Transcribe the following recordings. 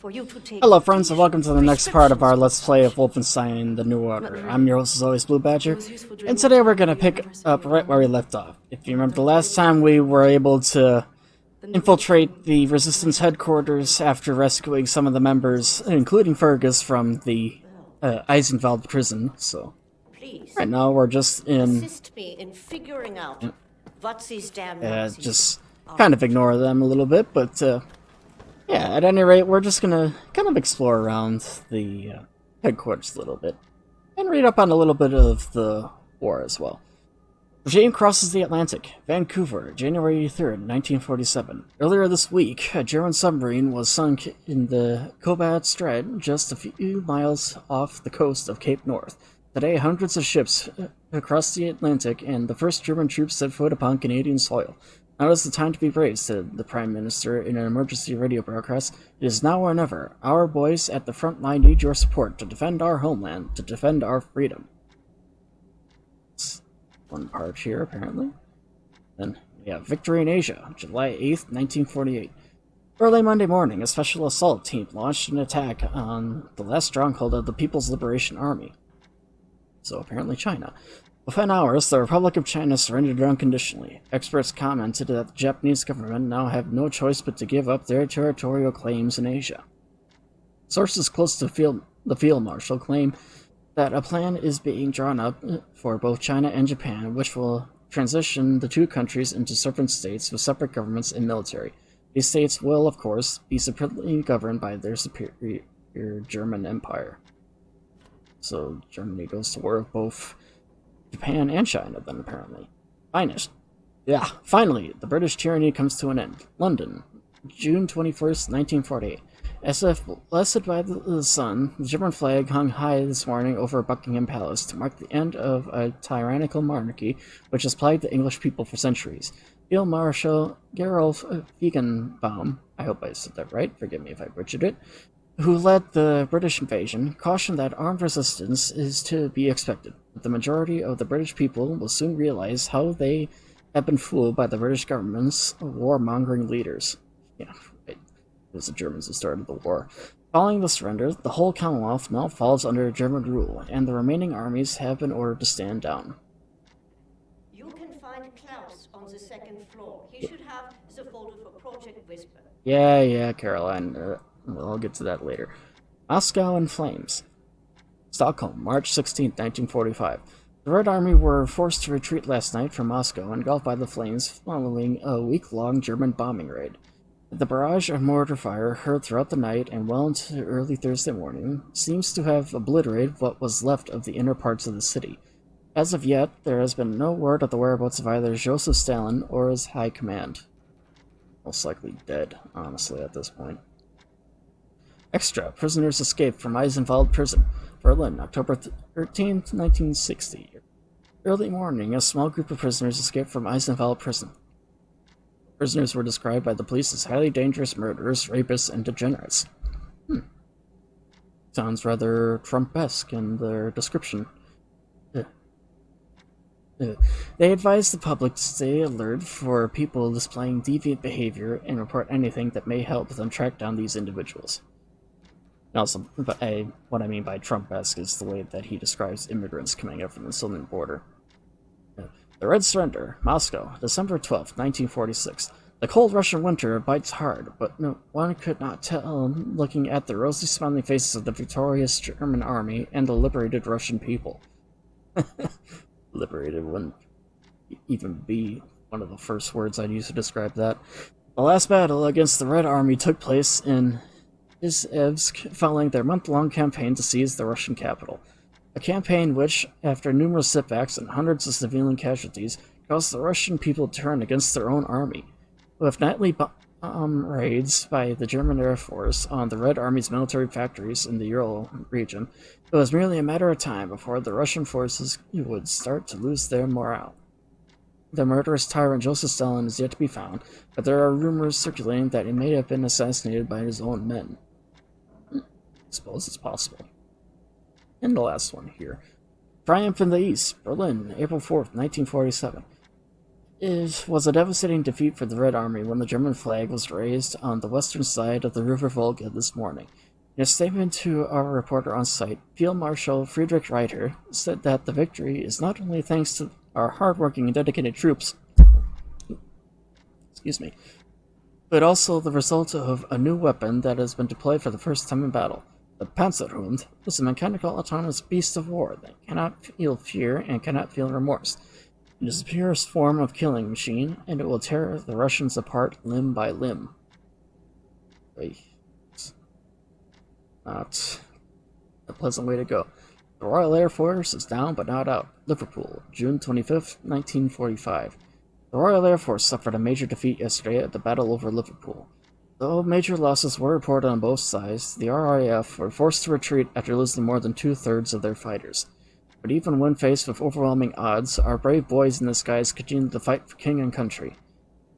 for you to take. Hello friends, and welcome to the next part of our Let's Play of Wolfenstein The New Order. I'm your host as always, TheBlueBadger, and today we're going to pick up right where we left off. If you remember the last time, we were able to infiltrate the Resistance headquarters after rescuing some of the members, including Fergus, from the Eisenwald prison. So right now we're just in... Assist me in figuring out what these damn just kind of ignore them a little bit, but yeah, at any rate, we're just gonna kind of explore around the headquarters a little bit, and read up on a little bit of the war as well. Regime crosses the Atlantic. Vancouver, January 3rd, 1947. Earlier this week, a German submarine was sunk in the Cobat Strait, just a few miles off the coast of Cape North. Today, hundreds of ships across the Atlantic, and the first German troops set foot upon Canadian soil. Now is the time to be brave, said the Prime Minister in an emergency radio broadcast. It is now or never. Our boys at the front line need your support to defend our homeland, to defend our freedom. That's one part here, apparently. Then we have Victory in Asia, July 8th, 1948. Early Monday morning, a special assault team launched an attack on the last stronghold of the People's Liberation Army. So apparently China. Within hours, the Republic of China surrendered unconditionally. Experts commented that the Japanese government now have no choice but to give up their territorial claims in Asia. Sources close to the field marshal claim that a plan is being drawn up for both China and Japan, which will transition the two countries into separate states with separate governments and military. These states will, of course, be separately governed by their superior German Empire. So Germany goes to war with both Japan and China, then, apparently. Finally, the British tyranny comes to an end. London, June 21st, 1948. As if blessed by the sun, the German flag hung high this morning over Buckingham Palace to mark the end of a tyrannical monarchy which has plagued the English people for centuries. Field Marshal Gerolf Feigenbaum, I hope I said that right, forgive me if I butchered it, who led the British invasion, cautioned that armed resistance is to be expected. But the majority of the British people will soon realize how they have been fooled by the British government's warmongering leaders. Yeah, right. It was the Germans who started the war. Following the surrender, the whole Commonwealth now falls under German rule, and the remaining armies have been ordered to stand down. You can find Klaus on the second floor. He should have the folder for Project Whisper. Yeah, Caroline. I'll get to that later. Moscow in flames. Stockholm, March 16, 1945. The Red Army were forced to retreat last night from Moscow, engulfed by the flames following a week-long German bombing raid. The barrage of mortar fire heard throughout the night and well into early Thursday morning seems to have obliterated what was left of the inner parts of the city. As of yet, there has been no word of the whereabouts of either Joseph Stalin or his high command. Most likely dead, honestly, at this point. Extra. Prisoners escaped from Eisenwald prison. Berlin, October 13, 1960. Early morning, a small group of prisoners escaped from Eisenwald prison. Prisoners were described by the police as highly dangerous murderers, rapists, and degenerates. Sounds rather Trump-esque in their description. They advised the public to stay alert for people displaying deviant behavior and report anything that may help them track down these individuals. Also, what I mean by Trump-esque is the way that he describes immigrants coming up from the southern border. The Red Surrender, Moscow, December 12, 1946. The cold Russian winter bites hard, but one could not tell looking at the rosy smiling faces of the victorious German army and the liberated Russian people. Liberated wouldn't even be one of the first words I'd use to describe that. The last battle against the Red Army took place in Izhevsk following their month-long campaign to seize the Russian capital. A campaign which, after numerous setbacks and hundreds of civilian casualties, caused the Russian people to turn against their own army. With nightly bomb raids by the German Air Force on the Red Army's military factories in the Ural region, it was merely a matter of time before the Russian forces would start to lose their morale. The murderous tyrant Joseph Stalin is yet to be found, but there are rumors circulating that he may have been assassinated by his own men. I suppose it's possible. And the last one here. Triumph in the East, Berlin, April 4th, 1947. It was a devastating defeat for the Red Army when the German flag was raised on the western side of the River Volga this morning. In a statement to our reporter on site, Field Marshal Friedrich Reiter said that the victory is not only thanks to our hardworking and dedicated troops, but also the result of a new weapon that has been deployed for the first time in battle. The Panzerhund is a mechanical autonomous beast of war that cannot feel fear and cannot feel remorse. It is the purest form of killing machine, and it will tear the Russians apart limb by limb. It's not a pleasant way to go. The Royal Air Force is down but not out. Liverpool, June 25th, 1945. The Royal Air Force suffered a major defeat yesterday at the Battle over Liverpool. Though major losses were reported on both sides, the RAF were forced to retreat after losing more than two-thirds of their fighters. But even when faced with overwhelming odds, our brave boys in the skies continue to fight for king and country.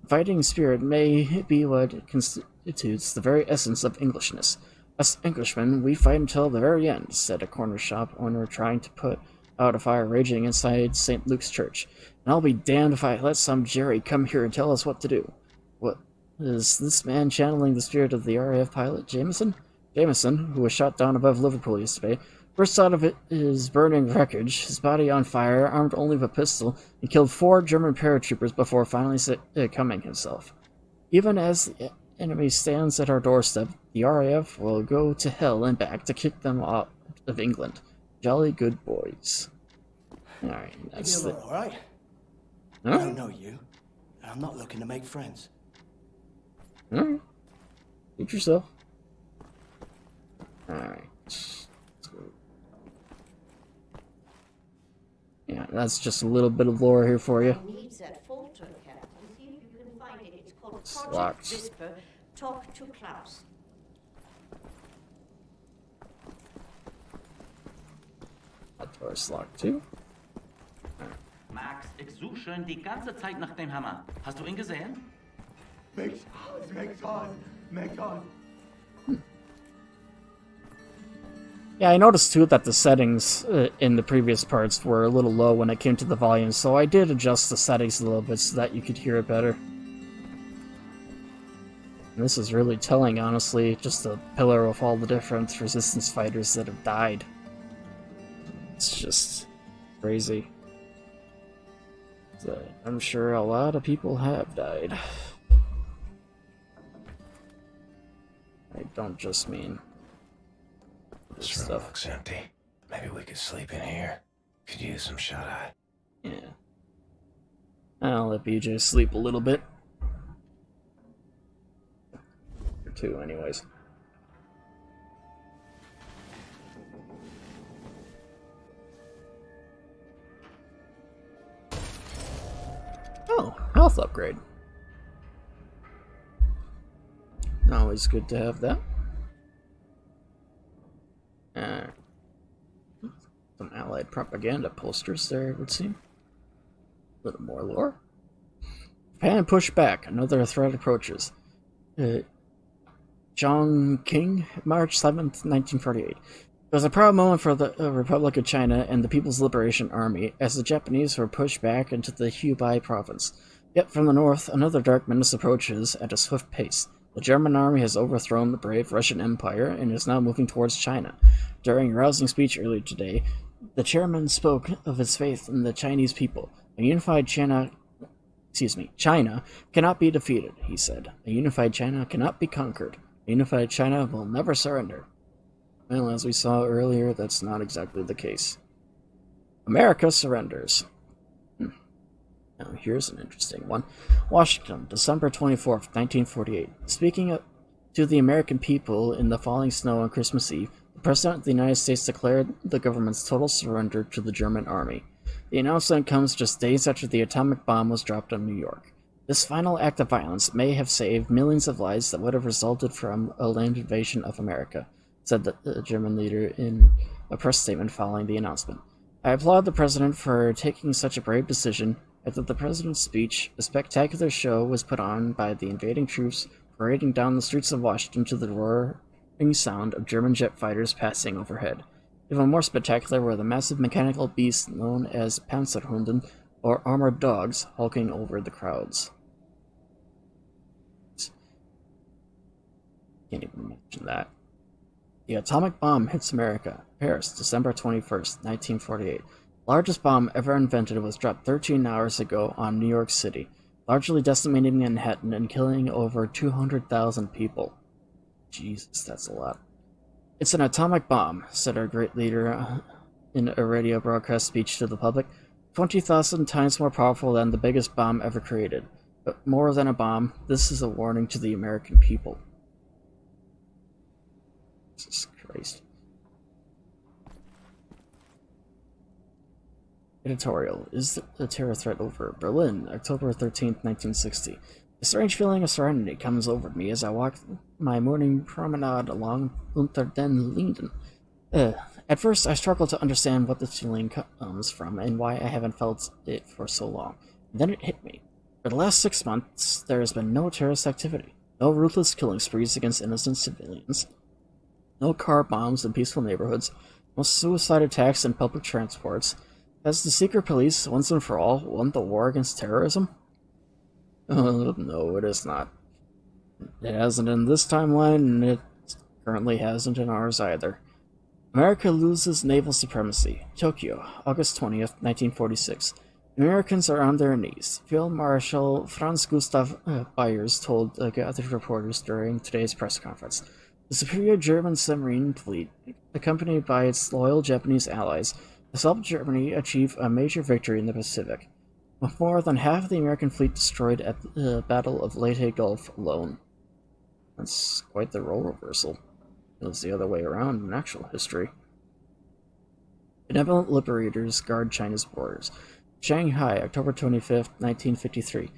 Fighting spirit may be what constitutes the very essence of Englishness. Us Englishmen, we fight until the very end, said a corner shop owner trying to put out a fire raging inside St. Luke's Church. And I'll be damned if I let some Jerry come here and tell us what to do. What, is this man channeling the spirit of the RAF pilot, Jameson? Jameson, who was shot down above Liverpool yesterday, burst out of his burning wreckage, his body on fire, armed only with a pistol, and killed 4 German paratroopers before finally succumbing himself. Even as the enemy stands at our doorstep, the RAF will go to hell and back to kick them out of England. Jolly good boys. Alright, that's the... Alright? Huh? I don't know you, and I'm not looking to make friends. Alright. Suit yourself. Alright. Yeah, that's just a little bit of lore here for you. Needs that folder, Captain. See if you can find it. It's called It's Project locked. Whisper. Talk to Klaus. That door's locked too. Max, ich suche schon die ganze Zeit nach dem Hammer. Hast du ihn gesehen? Yeah, I noticed too that the settings in the previous parts were a little low when it came to the volume, so I did adjust the settings a little bit so that you could hear it better. And this is really telling, honestly, just a pillar of all the different resistance fighters that have died. It's just crazy. I'm sure a lot of people have died. I don't just mean this This room stuff. looks empty. Maybe we could sleep in here. Could use some shut-eye. Yeah. I'll let BJ sleep a little bit. Or 2, anyways. Oh, health upgrade. Always good to have that. Some Allied propaganda posters there, it would seem. A little more lore. Japan pushed back. Another threat approaches. Chongqing, March 7th, 1948. It was a proud moment for the Republic of China and the People's Liberation Army as the Japanese were pushed back into the Hubei province. Yet from the north, another dark menace approaches at a swift pace. The German army has overthrown the brave Russian Empire and is now moving towards China. During a rousing speech earlier today, the chairman spoke of his faith in the Chinese people. A unified China cannot be defeated, he said. A unified China cannot be conquered. A unified China will never surrender. Well, as we saw earlier, that's not exactly the case. America surrenders. Now, here's an interesting one. Washington, December 24th, 1948. Speaking to the American people in the falling snow on Christmas Eve, the President of the United States declared the government's total surrender to the German army. The announcement comes just days after the atomic bomb was dropped on New York. This final act of violence may have saved millions of lives that would have resulted from a land invasion of America, said the German leader in a press statement following the announcement. I applaud the President for taking such a brave decision. After the President's speech, a spectacular show was put on by the invading troops parading down the streets of Washington to the roaring sound of German jet fighters passing overhead. Even more spectacular were the massive mechanical beasts known as Panzerhunden, or armored dogs hulking over the crowds. Can't even imagine that. The atomic bomb hits America. Paris, December 21st, 1948. The largest bomb ever invented was dropped 13 hours ago on New York City, largely decimating Manhattan and killing over 200,000 people. Jesus, that's a lot. It's an atomic bomb, said our great leader in a radio broadcast speech to the public. 20,000 times more powerful than the biggest bomb ever created. But more than a bomb, this is a warning to the American people. Jesus Christ. Editorial. Is the terror threat over? Berlin, October 13th, 1960. A strange feeling of serenity comes over me as I walk my morning promenade along Unter den Linden. At first, I struggled to understand what this feeling comes from and why I haven't felt it for so long. And then it hit me. For the last 6 months, there has been no terrorist activity, no ruthless killing sprees against innocent civilians, no car bombs in peaceful neighborhoods, no suicide attacks in public transports. Has the secret police, once and for all, won the war against terrorism? No, it is not. It hasn't in this timeline, and it currently hasn't in ours either. America loses naval supremacy. Tokyo, August 20th, 1946. Americans are on their knees. Field Marshal Franz Gustav Byers told gathered reporters during today's press conference. The superior German submarine fleet, accompanied by its loyal Japanese allies, has helped Germany achieve a major victory in the Pacific, with more than half of the American fleet destroyed at the Battle of Leyte Gulf alone. That's quite the role reversal. It was the other way around in actual history. Benevolent liberators guard China's borders. Shanghai, October 25th, 1953.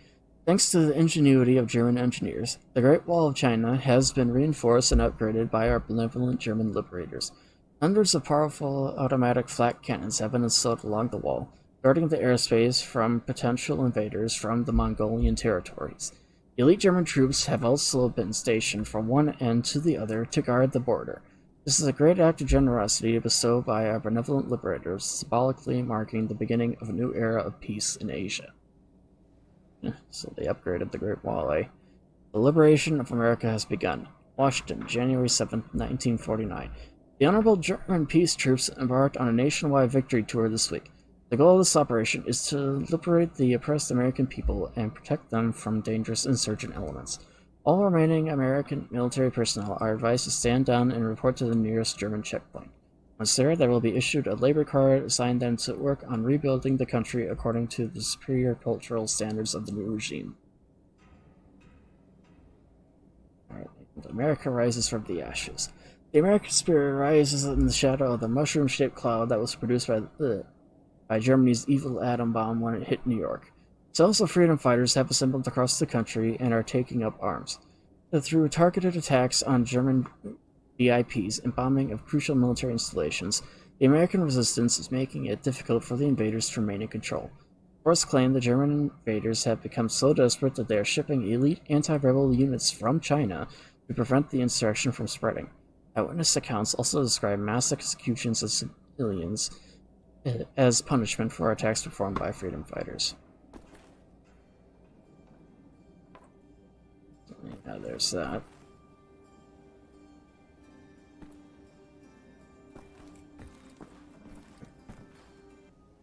Thanks to the ingenuity of German engineers, the Great Wall of China has been reinforced and upgraded by our benevolent German liberators. Hundreds of powerful automatic flak cannons have been installed along the wall, guarding the airspace from potential invaders from the Mongolian territories. The elite German troops have also been stationed from one end to the other to guard the border. This is a great act of generosity bestowed by our benevolent liberators, symbolically marking the beginning of a new era of peace in Asia. So they upgraded the Great Wall, eh? The liberation of America has begun. Washington, January 7, 1949. The Honorable German Peace Troops embarked on a nationwide victory tour this week. The goal of this operation is to liberate the oppressed American people and protect them from dangerous insurgent elements. All remaining American military personnel are advised to stand down and report to the nearest German checkpoint. Once there, they will be issued a labor card assigned them to work on rebuilding the country according to the superior cultural standards of the new regime. Alright, America rises from the ashes. The American spirit rises in the shadow of the mushroom-shaped cloud that was produced by Germany's evil atom bomb when it hit New York. Cells of freedom fighters have assembled across the country and are taking up arms. Through targeted attacks on German VIPs and bombing of crucial military installations, the American resistance is making it difficult for the invaders to remain in control. Reports claim the German invaders have become so desperate that they are shipping elite anti-rebel units from China to prevent the insurrection from spreading. Eyewitness accounts also describe mass executions of civilians as punishment for attacks performed by freedom fighters. Yeah, there's that.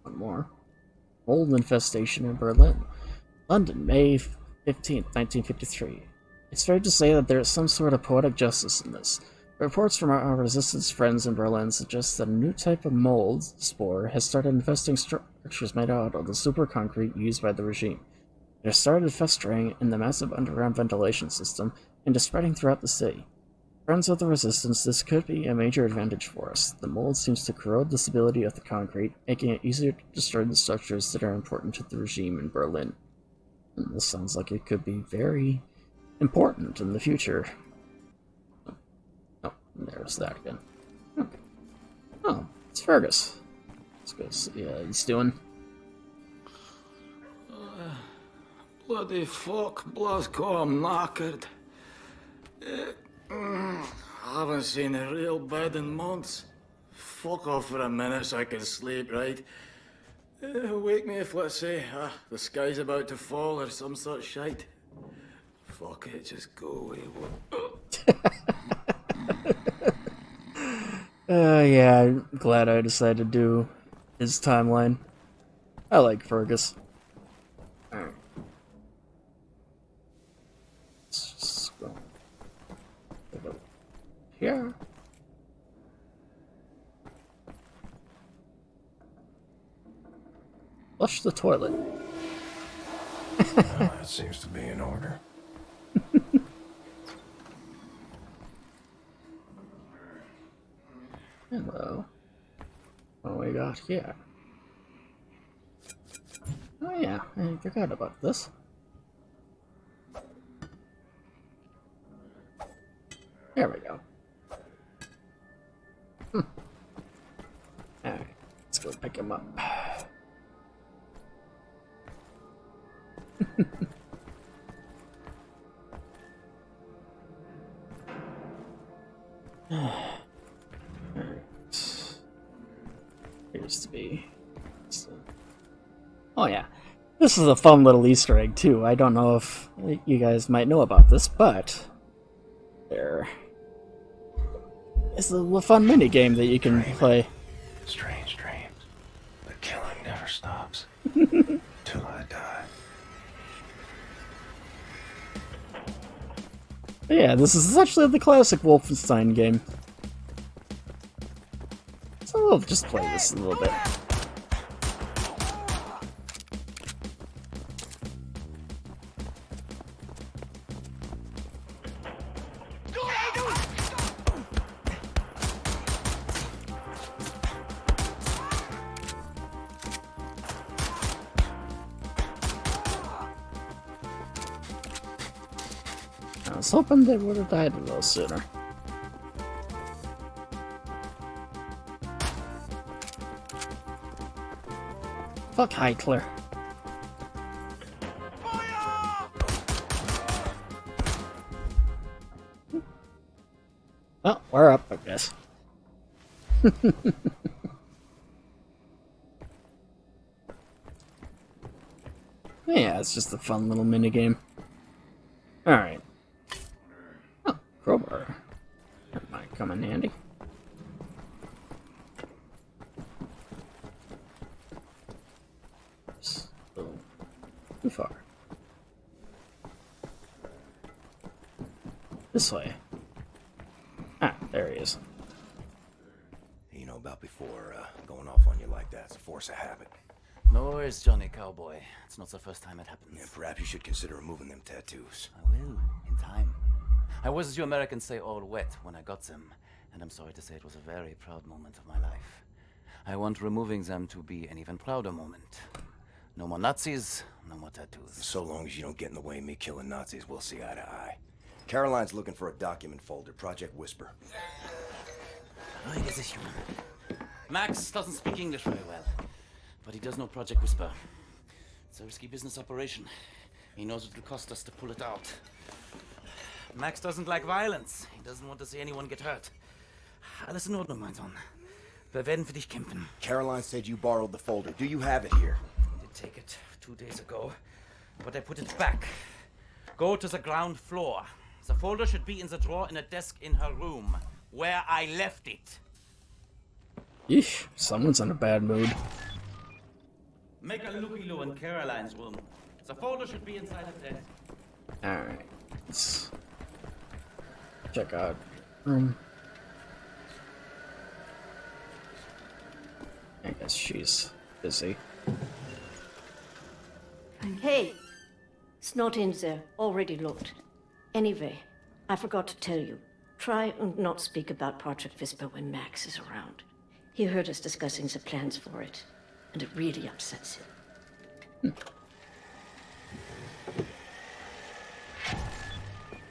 One more. Mold infestation in Berlin. London, May 15th, 1953. It's fair to say that there is some sort of poetic justice in this. Reports from our resistance friends in Berlin suggest that a new type of mold spore has started infesting structures made out of the super concrete used by the regime. It has started festering in the massive underground ventilation system and is spreading throughout the city. Friends of the resistance, this could be a major advantage for us. The mold seems to corrode the stability of the concrete, making it easier to destroy the structures that are important to the regime in Berlin. And this sounds like it could be very important in the future. There's that again. Okay. Oh, it's Fergus. Let's go see how he's doing. Bloody fuck, Blasco, I'm knackered. I haven't seen a real bed in months. Fuck off for a minute so I can sleep, right? Wake me if, let's say, the sky's about to fall or some such shite. Fuck it, just go away. Yeah, I'm glad I decided to do his timeline. I like Fergus. Alright. Let's just go here. Flush the toilet. That seems to be in order. Hello. What we got here? Oh yeah, I forgot about this. There we go. Alright, let's go pick him up. Appears to be. Oh yeah, this is a fun little Easter egg too. I don't know if you guys might know about this, but there is a little fun mini game that you can play. Strange dreams. The killing never stops. Till I die. But yeah, this is essentially the classic Wolfenstein game. So we'll just play this a little bit. I was hoping they would have died a little sooner. Fuck Heitler. Well, we're up, I guess. Yeah, it's just a fun little minigame. Alright. Oh, crowbar. That might come in handy. Oops. A little too far. This way. Ah, there he is. You know about before going off on you like that. It's a force of habit. No worries, Johnny Cowboy. It's not the first time it happens. Yeah, perhaps you should consider removing them tattoos. I will, in time. I was, as you Americans say, all wet when I got them, and I'm sorry to say it was a very proud moment of my life. I want removing them to be an even prouder moment. No more Nazis, no more tattoos. So long as you don't get in the way of me killing Nazis, we'll see eye to eye. Caroline's looking for a document folder, Project Whisper. Max doesn't speak English very well, but he does know Project Whisper. It's a risky business operation. He knows what it will cost us to pull it out. Max doesn't like violence. He doesn't want to see anyone get hurt. Alles in Ordnung, mein Sohn. Wir werden für dich kämpfen. Caroline said you borrowed the folder. Do you have it here? I did take it 2 days ago, but I put it back. Go to the ground floor. The folder should be in the drawer in a desk in her room, where I left it. Yeesh, someone's in a bad mood. Make a looky-loo in Caroline's room. The folder should be inside her desk. Alright, let's check out room. I guess she's busy. Hey, it's not in there. Already looked. Anyway, I forgot to tell you. Try and not speak about Project Whisper when Max is around. He heard us discussing the plans for it, and it really upsets him.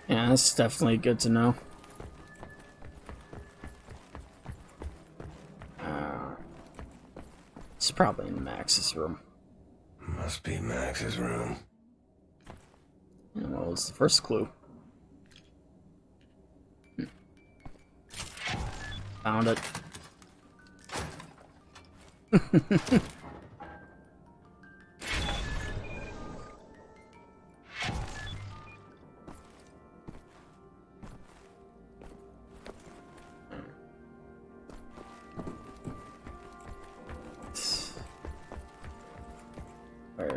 Yeah, that's definitely good to know. It's probably in Max's room. Must be Max's room. Yeah, well, it's the first clue. Found it.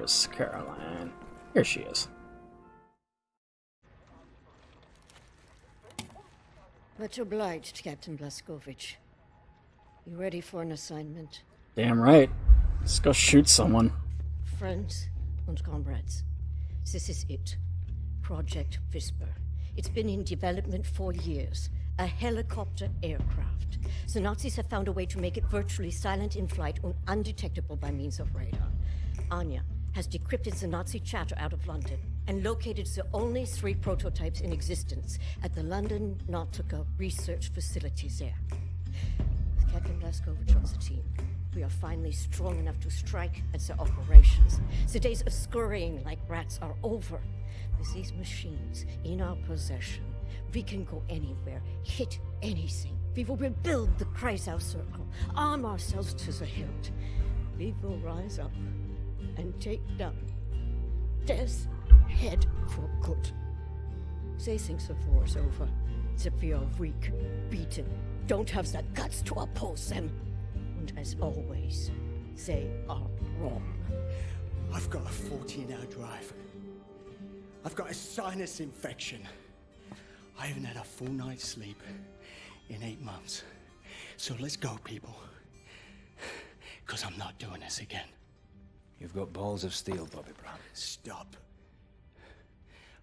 Where's Caroline? Here she is. Much obliged, Captain Blazkowicz. You ready for an assignment? Damn right. Let's go shoot someone. Friends and comrades, this is it. Project Whisper. It's been in development for years. A helicopter aircraft. The Nazis have found a way to make it virtually silent in flight and undetectable by means of radar. Anya has decrypted the Nazi chatter out of London and located the only 3 prototypes in existence at the London Nautica research facilities there. With Captain Blazkowicz on the team, we are finally strong enough to strike at the operations. The days of scurrying like rats are over. With these machines in our possession, we can go anywhere, hit anything. We will rebuild the Kreisau Circle, arm ourselves to the hilt. We will rise up and take down Death's Head for good. They think the war's over, that we are weak, beaten, don't have the guts to oppose them. And as always, they are wrong. I've got a 14-hour drive. I've got a sinus infection. I haven't had a full night's sleep in 8 months. So let's go, people. Because I'm not doing this again. You've got balls of steel, Bobby Brown. Stop.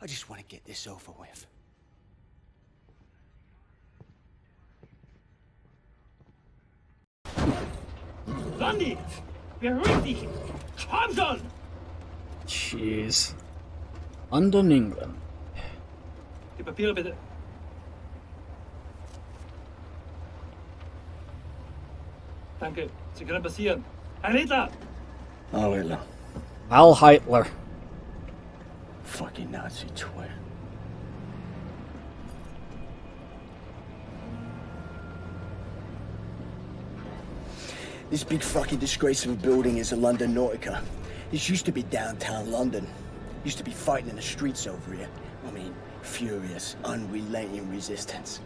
I just want to get this over with. Landy! Beruhig dich! Komm schon! Jeez. London, England. Die Papiere bitte. Danke, Sie können passieren. Herr Hitler! Oh, Hitler. Al Hitler. Fucking Nazi twit. This big fucking disgrace of a building is a London Nautica. This used to be downtown London. Used to be fighting in the streets over here. I mean, furious, unrelenting resistance.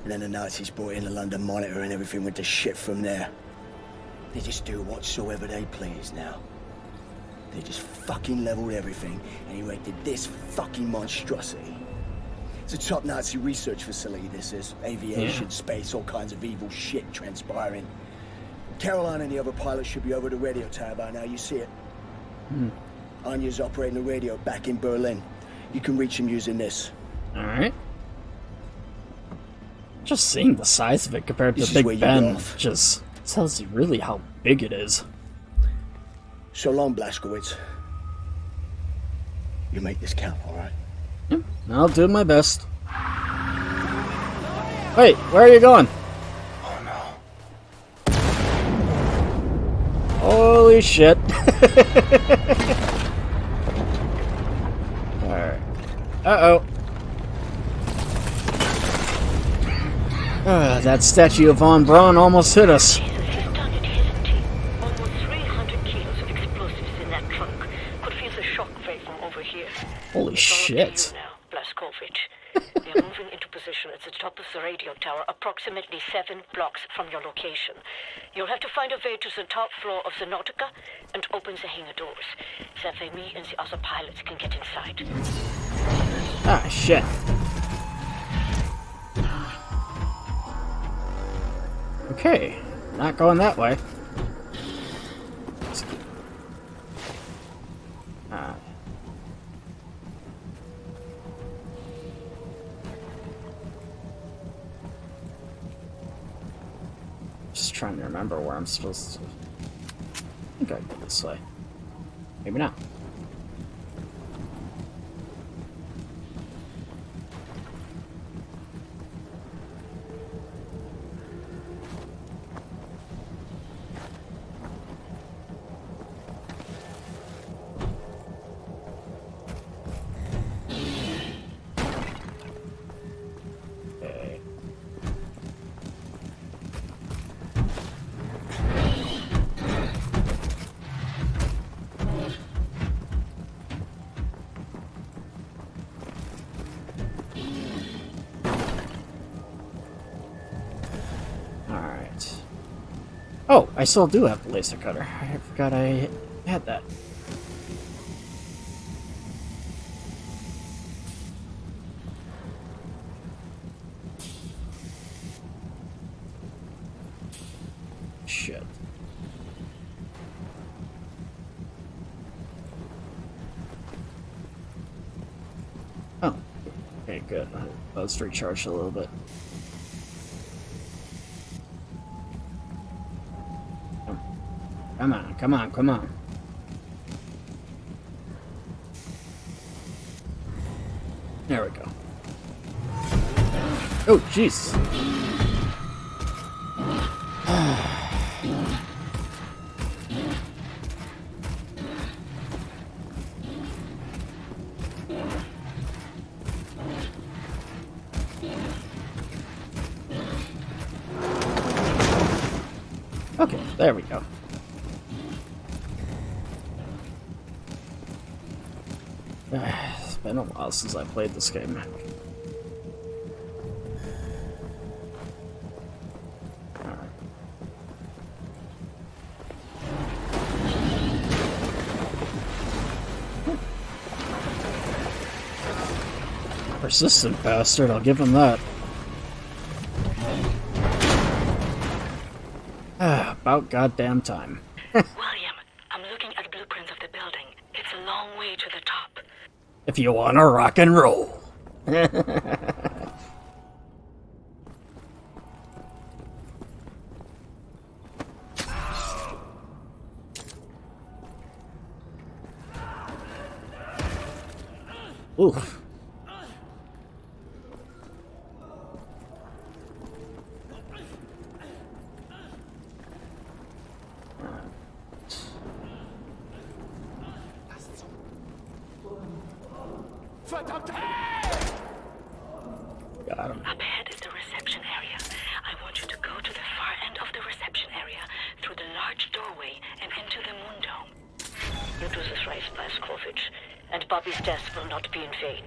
And then the Nazis brought in the London Monitor and everything went to shit from there. They just do whatsoever they please now. They just fucking leveled everything and erected this fucking monstrosity. It's a top Nazi research facility, this is. Aviation, space, all kinds of evil shit transpiring. Caroline and the other pilots should be over the radio tower by now, you see it. Anya's operating the radio back in Berlin. You can reach him using this. Alright. Just seeing the size of it compared This to is where Big you Ben go off. just tells you really how big it is. So long, Blazkowicz. You make this count, all right? Yep, I'll do my best. Wait, where are you going? Oh no. Holy shit. Alright. Uh-oh. That statue of Von Braun almost hit us. Jesus, he's done it, hasn't he? Almost 300 kilos of explosives in that trunk. Could feel the shock wave from over here. Holy It's all up to you shit. now, Blazkowicz. We are moving into position at the top of the radio tower, approximately 7 blocks from your location. You'll have to find a way to the top floor of the Nautica and open the hangar doors. That way me and the other pilots can get inside. Ah, shit. Okay, not going that way. Just trying to remember where I'm supposed to. I think I go this way. Maybe not. Okay. Alright. Oh, I still do have the laser cutter. I forgot I had that. Shit. Oh. Okay, good. Let's recharge a little bit. Come on, come on, come on. There we go. Oh, jeez. Okay, there we go. It's been a while since I played this game. Alright. Persistent bastard, I'll give him that. About goddamn time. William, I'm looking at blueprints of the building. It's a long way to the top. If you wanna rock and roll. Oof. Got him. Up ahead is the reception area. I want you to go to the far end of the reception area, through the large doorway, and into the moon dome. You do this right, Blazkowicz, and Bobby's death will not be in vain.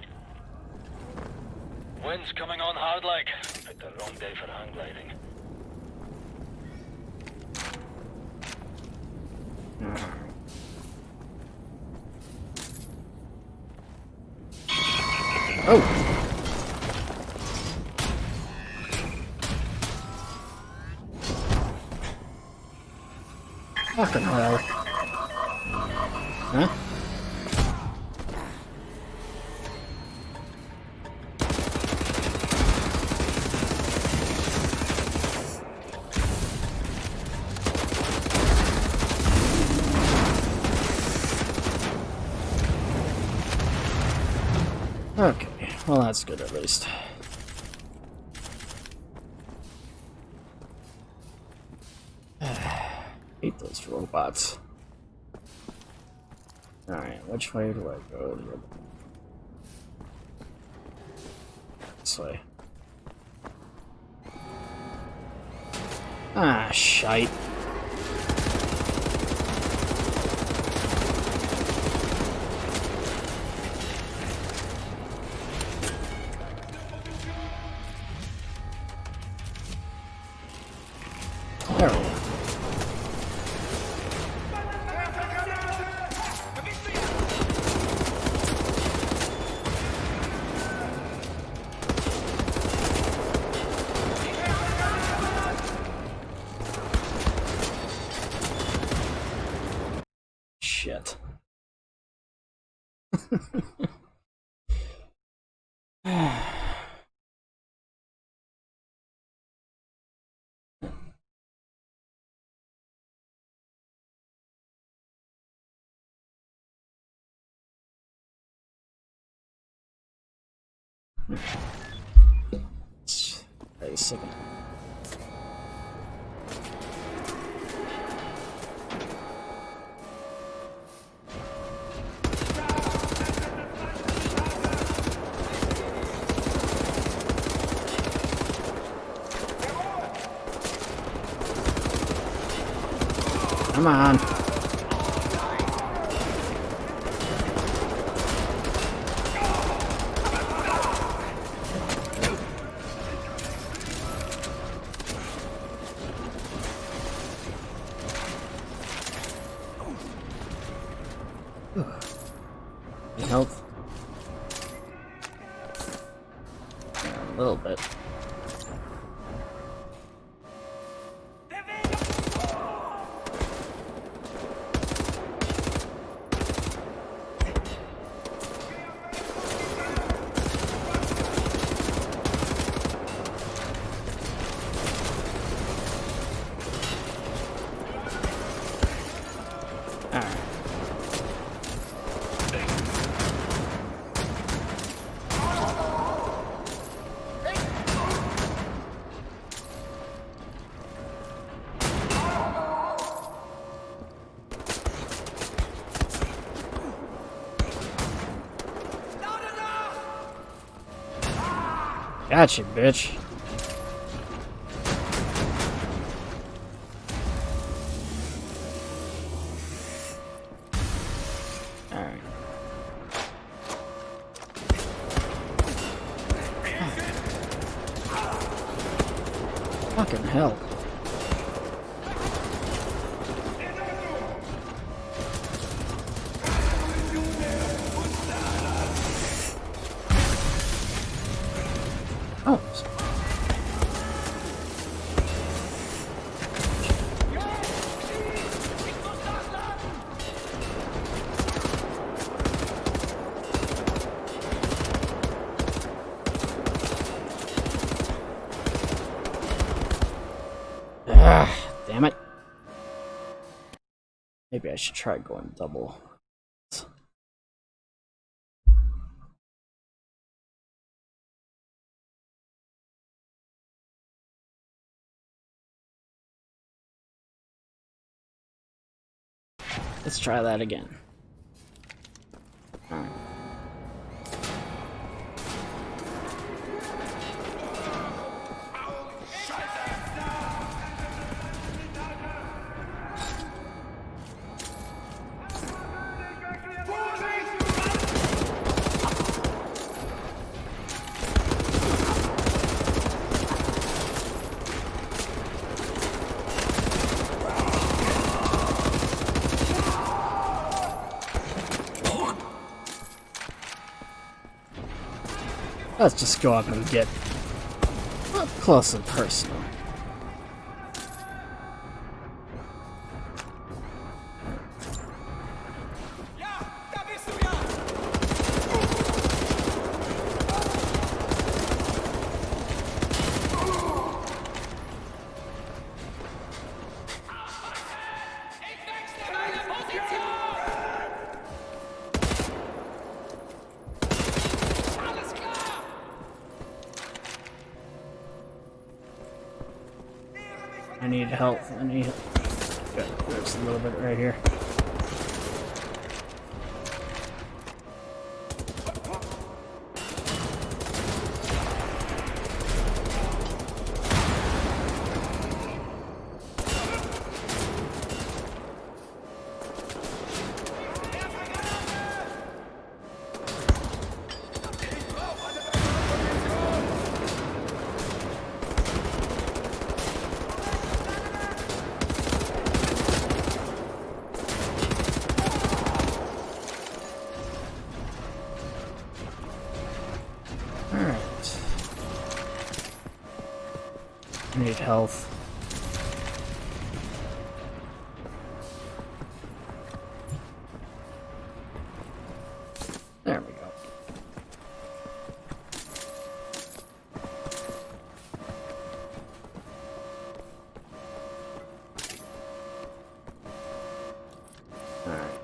Wind's coming on hard like. Picked the wrong day for hang gliding. Oh! Fucking hell. Huh? Okay, well that's good at least. Hate those robots. Alright, which way do I go? This way. Ah, shite. There we go. Shit. Wait a second. Come on. Health. Yeah, a little bit. Gotcha, bitch. Alright. Fucking hell. Oh. Ah, damn it. Maybe I should try going double. Let's try that again. All right. Let's just go up and get up close and personal. I need help. I need help. Good. There's a little bit right here. Alright. I need health. There we go. Alright.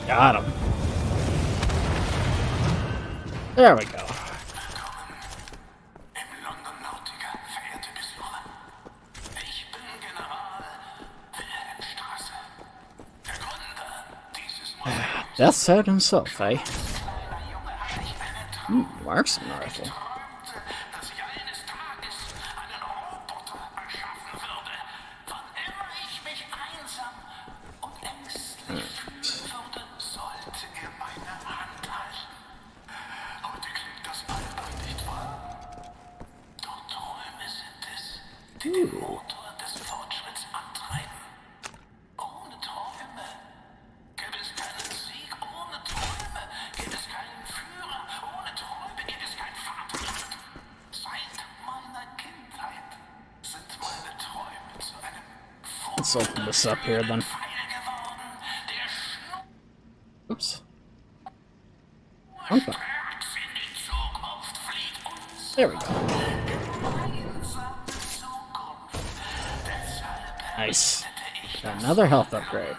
Got him. There we go. Death said himself, eh? Marksman rifle. Let's open this up here then. Oops. Okay. There we go. Nice. Got another health upgrade.